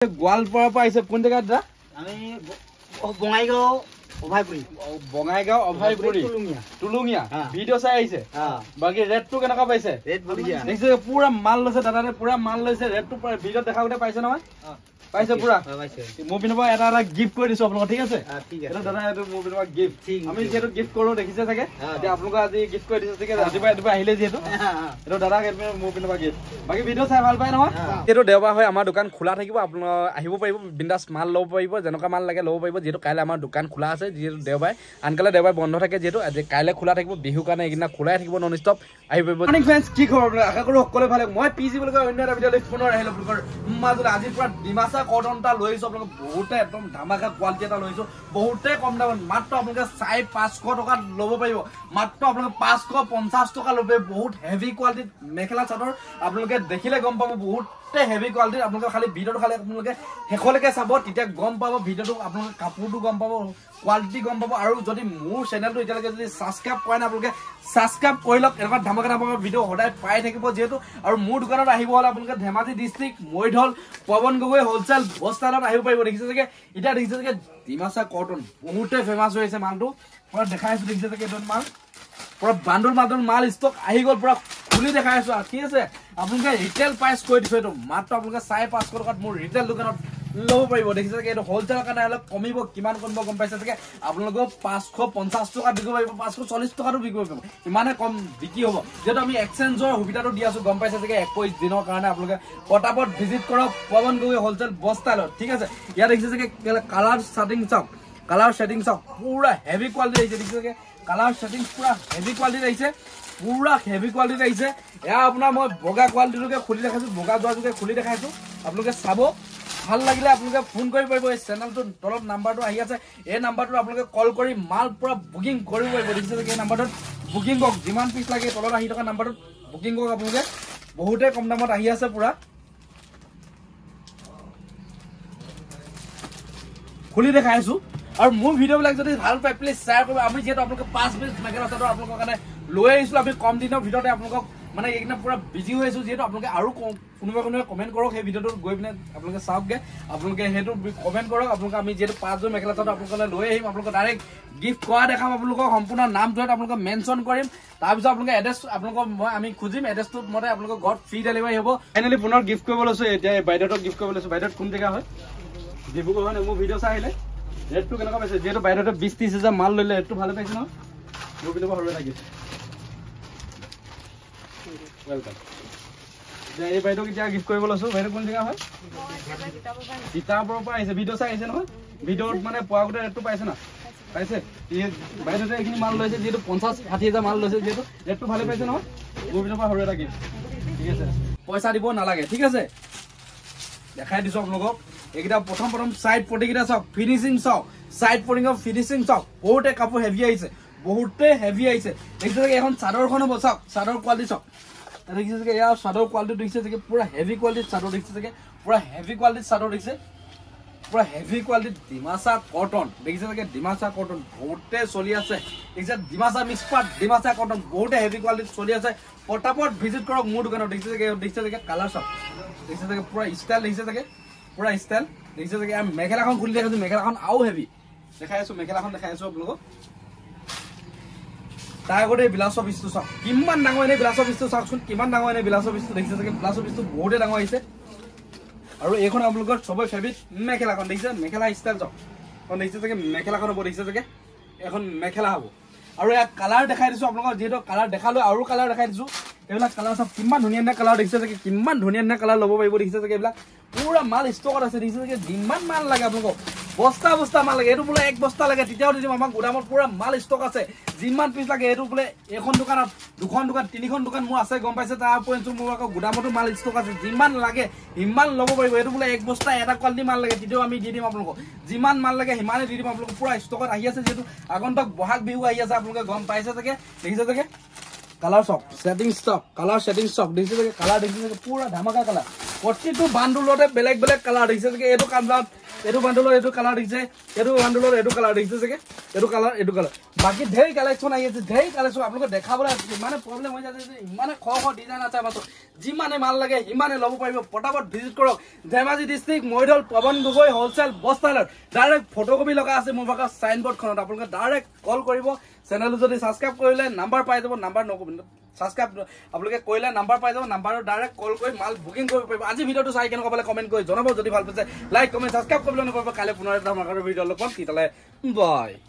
গোৱালপাৰা পৰা আহিছে কোন জেগাত দা আমি বঙাইগাঁও অভয়পুৰী বঙাইগাঁও অভয়পুৰী টুলুঙিয়া ভিডিঅ' চাই আহিছে বাকি ৰেটটো কেনেকুৱা পাইছে ৰেট বঢ়িয়া দেখিছে পুৰা মাল লৈছে দাদাৰে পুৰা মাল লৈছে ৰেটটো ভিডিঅ'ত দেখাওতে পাইছে নহয় পাইছে পুৰা মোৰ পিনৰ পৰা এটা গিফ্ট কৰি দিছো আপোনালোক ঠিক আছে এটা দাদা এইটো মোৰ পিনৰ পৰা গিফ্ট আমি যিহেতু গিফ্ট কৰো দেখিছে চাগে এতিয়া আপোনালোক আজি গিফ্ট কৰি দিছে ঠিক আছে ৰাতিপুৱা আহিলে যিহেতু এইটো দাদাক মোৰ পিনৰ পৰা গিফ্ট বাকি ভিডিঅ' চাই ভাল পায় নহয় এইটো দেওবাৰ হয় আমাৰ দোকান খোলা থাকিব আপোনালোক আহিব পাৰিব বিন্দাছ মাল ল'ব পাৰিব যেনেকুৱা মাল লাগে ল'ব পাৰিব যিহেতু কাইলৈ আমাৰ দোকান খোলা আছে যিহেতু দেওবাৰ আনকালে দেওবাৰ বন্ধ থাকে যিহেতু আজি কাইলৈ খোলা থাকিব বিহু কাৰণে এইদিনা খোলাই থাকিব নন ষ্টপ আহিব পাৰিব মৰ্নিং ফ্ৰেণ্ডছ কি খবৰ আশা কৰো সকলোৱে ভালে মই পিজি বুলি কয় অন্য এটা ভিডিঅ' লৈ পুনৰ আহিলো আপোনালোকৰ মাজত আজি পুৰা ডিমাচা কটন এটা লৈছো আপোনালোক বহুতে একদম ধামাকা কোৱালিটি এটা লৈছো বহুতে কম দামত মাত্ৰ আপোনালোকে 500 টকাত ল'ব পাৰিব মাত্ৰ আপোনালোকে 550 টকা ল'ব বহুত হেভি কোৱালিটি মেখেলা চাদৰ আপোনালোকে দেখিলে গম পাব বহুতে হেভি কোৱালিটি আপোনালোকে খালি ভিডিঅ'টো খালি আপোনালোকে শেষলৈকে চাব তেতিয়া গম পাব ভিডিঅ'টো আপোনালোকে কাপোৰটো গম পাব কোৱালিটি গম পাব আৰু যদি মোৰ চেনেলটো এতিয়ালৈকে যদি সাবস্ক্ৰাইব কৰে না আপোনালোকে সাবস্ক্ৰাইব কৰি লওক এনেকুৱা ধামাকা ভিডিঅ' সদায় পাই থাকিব যিহেতু আৰু মোৰ দোকানত আহিব হ'লে আপোনালোকে ধেমাজি ডিষ্ট্ৰিক্ট মৈধল পৱন গগৈ হোলচেল বস্তালত আহিব পাৰিব দেখিছে চাগে এতিয়া দেখিছে চাগে ডিমাচা কটন বহুতে ফেমাছ হৈ আছে মালটো পুৰা দেখাই আছো দেখিছে চাগে এইটো মাল পুৰা বান্দুল মাল ষ্টক আহি গ'ল পুৰা খুলি দেখাই আছো ঠিক আছে আপোনালোকে ৰিটেল প্ৰাইচ কৰি দিছো এইটো মাত্ৰ আপোনালোকে 550 টকাত মোৰ ৰিটেল দোকানত ল'ব পাৰিব দেখিছে চাগে এইটো হোলচেলৰ কাৰণে অলপ কমিব কিমান কমিব গম পাইছে চাগে আপোনালোকক 550 টকাত বিকিব পাৰিব 540 টকাতো বিকিব পাৰিব ইমানে কম বিক্ৰী হ'ব যেটো আমি এক্সচেঞ্জৰ সুবিধাটো দি আছো গম পাইছে চাগে 21 দিনৰ কাৰণে আপোনালোকে পটাপট ভিজিট কৰক পৱন গগৈ হোলচেল বস্তালত ঠিক আছে ইয়াত দেখিছে চাগে কালাৰ ছেটিং চাওক পুৰা হেভি কোৱালিটি আহিছে দেখিছে চাগে কালাৰ ছেটিং পুৰা হেভি কোৱালিটি আহিছে পুৰা হেভি কোৱালিটি আহিছে এয়া আপোনাৰ মই বগা কোৱালিটিটোকে খুলি দেখাইছো বগা যোৱাটোকে খুলি দেখাইছো আপোনালোকে চাব ভাল লাগিলে আপোনালোকে ফোন কৰি পাৰিব এই চেনেলটো তলত নাম্বাৰটো আহি আছে এই নাম্বাৰটো আপোনালোকে কল কৰি মাল পুৰা বুকিং কৰিব পাৰিব দেখিছে যে এই নাম্বাৰটোত বুকিং কৰক যিমান পিছ লাগে তলত আহি থকা নাম্বাৰটোত বুকিং কৰক আপোনালোকে বহুতে কম দামত আহি আছে পুৰা খুলি দেখাইছো আৰু মোৰ ভিডিঅ'বিলাক যদি ভাল পায় প্লিজ শ্বেয়াৰ কৰিব আমি যিহেতু আপোনালোকে 5 পিছ মেখেলা চাদৰ আপোনালোকৰ কাৰণে লৈ আহিছো আমি কম দিনৰ ভিতৰতে আপোনালোকক মানে এইদিনা পুৰা বিজি হৈ আছো যিহেতু আপোনালোকে আৰু কোনোবা কমেণ্ট কৰক সেই ভিডিঅ'টো গৈ পিনে আপোনালোকে চাওকগে আপোনালোকে সেইটো কমেণ্ট কৰক আপোনালোকে আমি যিহেতু 5 যোৰ মেখেলা চাদৰ আপোনালোকলৈ লৈ আহিম আপোনালোকক ডাইৰেক্ট গিফ্ট কৰা দেখাম আপোনালোকক সম্পূৰ্ণ নামটো আপোনালোকক মেনশ্যন কৰিম তাৰপিছত আপোনালোকে এড্ৰেছ আপোনালোকক আমি খুজিম এড্ৰেছটো মতে আপোনালোকৰ ঘৰত ফ্ৰী ডেলিভাৰী হ'ব ফাইনেলি পুনৰ গিফ্ট কৰিব লৈছো এতিয়া বাইদেউক গিফ্ট কৰিব লৈছো বাইদেউ কোন জেগা হয় ডিব্ৰুগড় হয় মোৰ ভিডিঅ' চাই আহিলে ৰেটটো কেনেকুৱা পাইছে যিহেতু বাইদেউতে 20-30 হাজাৰ মাল লৈলে ৰেটটো ভালে পাইছে ন মোৰ পিনৰ পৰা সৰু এটা গিফ্ট ওয়েলকাম এই বাইদেউক এতিয়া গিফ্ট কৰিব লৈছো বাইদেউ কোন জেগা হয় কিতাপৰ পৰা আহিছে ভিডিঅ' চাই আহিছে নহয় ভিডিঅ'ত মানে পোৱা গোটেই ৰেটটো পাইছে না পাইছে বাইদেউতে এইখিনি মাল লৈছে যিহেতু 50-60 হাজাৰ মাল লৈছে যিহেতু ৰেটটো ভালে পাইছে নহয় মোৰ পিনৰ পৰা সৰু এটা গিফ্ট ঠিক আছে পইচা দিব নালাগে ঠিক আছে দেখাই দিছো আপোনালোকক এইকেইটা প্ৰথম সাইড পটিকেইটা চাওক ফিনিচিং চাওক সাইড পটিঙৰ ফিনিচিং চাওক বহুতে কাপোৰ হেভি আহিছে দেখিছে চাগে এখন চাদৰখন হ'ব চাওক চাদৰ কোৱালিটি চাওক দেখিছে চাগে ইয়াৰ চাদৰ কোৱালিটি দেখিছে চাগে পুৰা হেভি কোৱালিটিৰ চাদৰ দেখিছে চাগে পুৰা হেভি কোৱালিটিৰ চাদৰ দেখিছে পুৰা হেভি কোৱালিটিৰ ডিমাচা কটন দেখিছে চাগে ডিমাচা কটন বহুতে চলি আছে দেখিছে ডিমাচা মিক্স পাট ডিমাচা কটন বহুতে হেভি কোৱালিটিৰ চলি আছে পটাপট ভিজিট কৰক মোৰ দোকানত দেখিছে চাগে কালাৰ চাওক দেখিছে চাগে পুৰা ষ্টাইল দেখিছে চাগে পুৰা ষ্টাইল দেখিছে চাগে মেখেলাখন খুলি দেখাইছো মেখেলাখন আৰু হেভি দেখাই আছো মেখেলাখন দেখাই আছো আপোনালোকক তাৰ আগতে বিলাসৰ পিচটো চাওক কিমান ডাঙৰ এনে বিলাসৰ পিচটো চাওকচোন কিমান ডাঙৰ এনে বিলাসৰ পিচটো দেখিছে চাগে বিলাসৰ পিচটো বহুতে ডাঙৰ আহিছে আৰু এইখন আপোনালোকৰ সবই ফেব্ৰিক মেখেলাখন দেখিছে মেখেলা ষ্টাইল চাওক দেখিছে চাগে মেখেলাখন হ'ব দেখিছে চাগে এখন মেখেলা হ'ব আৰু ইয়াক কালাৰ দেখাই দিছো আপোনালোকক যিহেতু কালাৰ দেখালো আৰু কালাৰ দেখাই দিছো এইবিলাক কালাৰ চাওক কিমান ধুনীয়া কালাৰ দেখিছে চাগে কিমান ধুনীয়া কালাৰ ল'ব পাৰিব দেখিছে চাগে এইবিলাক পুৰা মাল ষ্টকত আছে দেখিছে চাগে যিমান মাল লাগে আপোনালোকক বস্তা মাল লাগে এইটো বোলে 1 বস্তা লাগে তেতিয়াও দিম আমাৰ গোদামত পুৰা মাল ষ্টক আছে যিমান পিছ লাগে এইটো বোলে এখন দোকানত দুখন দোকান তিনিখন দোকান মোৰ আছে গম পাইছে তাৰ পইণ্টটো মোৰ আকৌ গোদামতো মাল ষ্টক আছে যিমান লাগে সিমান ল'ব পাৰিব এইটো বোলে 1 বস্তা এটা কোৱালিটি মাল লাগে তেতিয়াও আমি দি দিম আপোনালোকক যিমান মাল লাগে সিমানে দি দিম আপোনালোকক পুৰা ষ্টকত আহি আছে যিহেতু আগন্তুক বহাগ বিহু আহি আছে আপোনালোকে গম পাইছে চাগে দেখিছে চাগে কালাৰ চাওক ছেটিং চাওক দেখিছে চাগে কালাৰ দেখিছে চাগে পুৰা ধামাকা কালাৰ প্ৰতিটো বান্দুলতে বেলেগ কালাৰ দেখিছে চাগে এইটো কালাৰত এইটো বান্ডলৰ এইটো কালাৰ দেখিছে এইটো বান্ডলৰ এইটো কালাৰ দেখিছে চাগে এইটো কালাৰ বাকি ঢেৰ কালেকশ্যন আহি আছে ঢেৰ কালেকশ্যন আপোনালোকে দেখাবলৈ ইমানে প্ৰব্লেম হৈ যাচ্ছে যে ইমানে খ ডিজাইন আছে মাত্ৰ যিমানে মাল লাগে সিমানে ল'ব পাৰিব পটাপট ভিজিট কৰক ধেমাজি ডিষ্ট্ৰিক্ট মৰিধল পৱন গগৈ হোলচেল বস্তালৰ ডাইৰেক্ট ফটোকপি লগা আছে মোৰ ভাগৰ সাইনবোৰ্ডখনত আপোনালোকে ডাইৰেক্ট কল কৰিব চেনেলটো যদি সাবস্ক্ৰাইব কৰিলে নাম্বাৰ পাই যাব নাম্বাৰ নকব সাবস্ক্ৰাইব আপোনালোকে কৰিলে নাম্বাৰ পাই যাব নাম্বাৰত ডাইৰেক্ট কল কৰি মাল বুকিং কৰিব পাৰিব আজি ভিডিঅ'টো চাই কেনেকুৱা পালে কমেণ্ট কৰি জনাব যদি ভাল পাইছে লাইক কমেণ্ট সাবস্ক্ৰাইব কৰিবলৈ নকৰিব কাইলৈ পুনৰ এটা ভিডিঅ' লগ পাম তেতিয়ালে বাই